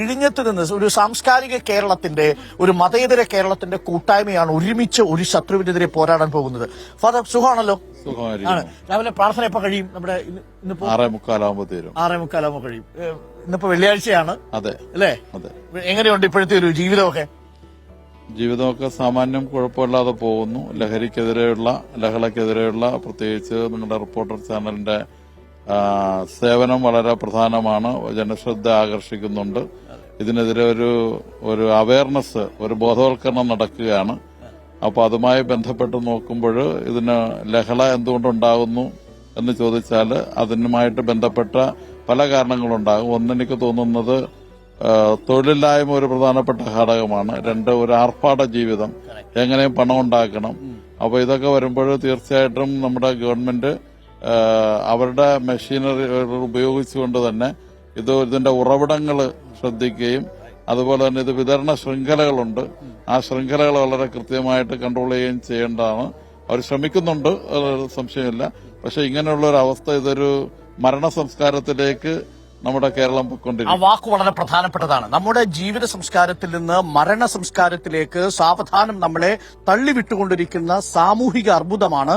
വിഴിഞ്ഞത്ത് നിന്ന് ഒരു സാംസ്കാരിക കേരളത്തിന്റെ, ഒരു മതേതര കേരളത്തിന്റെ കൂട്ടായ്മയാണ് ഒരുമിച്ച് ഒരു ശത്രുവിനെതിരെ പോരാടാൻ പോകുന്നത്. ഫാദർ സുഖമാണല്ലോ? ആണ്. രാവിലെ പ്രാർത്ഥന എപ്പോ കഴിയും? നമ്മുടെ ഇന്നിപ്പോ 6:45 തീരും. 6:45 കഴിയും. ഇന്നിപ്പോ വെള്ളിയാഴ്ചയാണ്. അതെ അല്ലേ? അതെ. എങ്ങനെയുണ്ട് ഇപ്പോഴത്തെ ഒരു ജീവിതമൊക്കെ? ജീവിതമൊക്കെ സാമാന്യം കുഴപ്പമില്ലാതെ പോകുന്നു. ലഹളക്കെതിരെയുള്ള പ്രത്യേകിച്ച് നിങ്ങളുടെ റിപ്പോർട്ടർ ചാനലിന്റെ സേവനം വളരെ പ്രധാനമാണ്. ജനശ്രദ്ധ ആകർഷിക്കുന്നുണ്ട്. ഇതിനെതിരെ ഒരു അവയർനെസ്, ഒരു ബോധവൽക്കരണം നടക്കുകയാണ്. അപ്പൊ അതുമായി ബന്ധപ്പെട്ട് നോക്കുമ്പോൾ ഇതിന് ലഹള എന്തുകൊണ്ടുണ്ടാകുന്നു എന്ന് ചോദിച്ചാൽ അതിനുമായിട്ട് ബന്ധപ്പെട്ട പല കാരണങ്ങളുണ്ടാകും. ഒന്നെനിക്ക് തോന്നുന്നത് തൊഴിലില്ലായ്മ ഒരു പ്രധാനപ്പെട്ട ഘടകമാണ്. രണ്ട്, ഒരു ആർഭാട ജീവിതം, എങ്ങനെയും പണം ഉണ്ടാക്കണം. അപ്പൊ ഇതൊക്കെ വരുമ്പോൾ തീർച്ചയായിട്ടും നമ്മുടെ ഗവൺമെന്റ് അവരുടെ മെഷീനറി ഉപയോഗിച്ചുകൊണ്ട് തന്നെ ഇതിന്റെ ഉറവിടങ്ങൾ ശ്രദ്ധിക്കുകയും അതുപോലെ തന്നെ ഇത് വിതരണ ശൃംഖലകളുണ്ട്, ആ ശൃംഖലകൾ വളരെ കൃത്യമായിട്ട് കൺട്രോൾ ചെയ്യുകയും ചെയ്യേണ്ടതാണ്. അവർ ശ്രമിക്കുന്നുണ്ട്, സംശയമില്ല. പക്ഷെ ഇങ്ങനെയുള്ള ഒരു അവസ്ഥ, ഇതൊരു മരണ സംസ്കാരത്തിലേക്ക് നമ്മുടെ കേരളം പൊയ്ക്കൊണ്ടിരിക്കും. ആ വാക്ക് വളരെ പ്രധാനപ്പെട്ടതാണ്. നമ്മുടെ ജീവിത സംസ്കാരത്തിൽ നിന്ന് മരണ സംസ്കാരത്തിലേക്ക് സാവധാനം നമ്മളെ തള്ളിവിട്ടുകൊണ്ടിരിക്കുന്ന സാമൂഹിക അർബുദമാണ്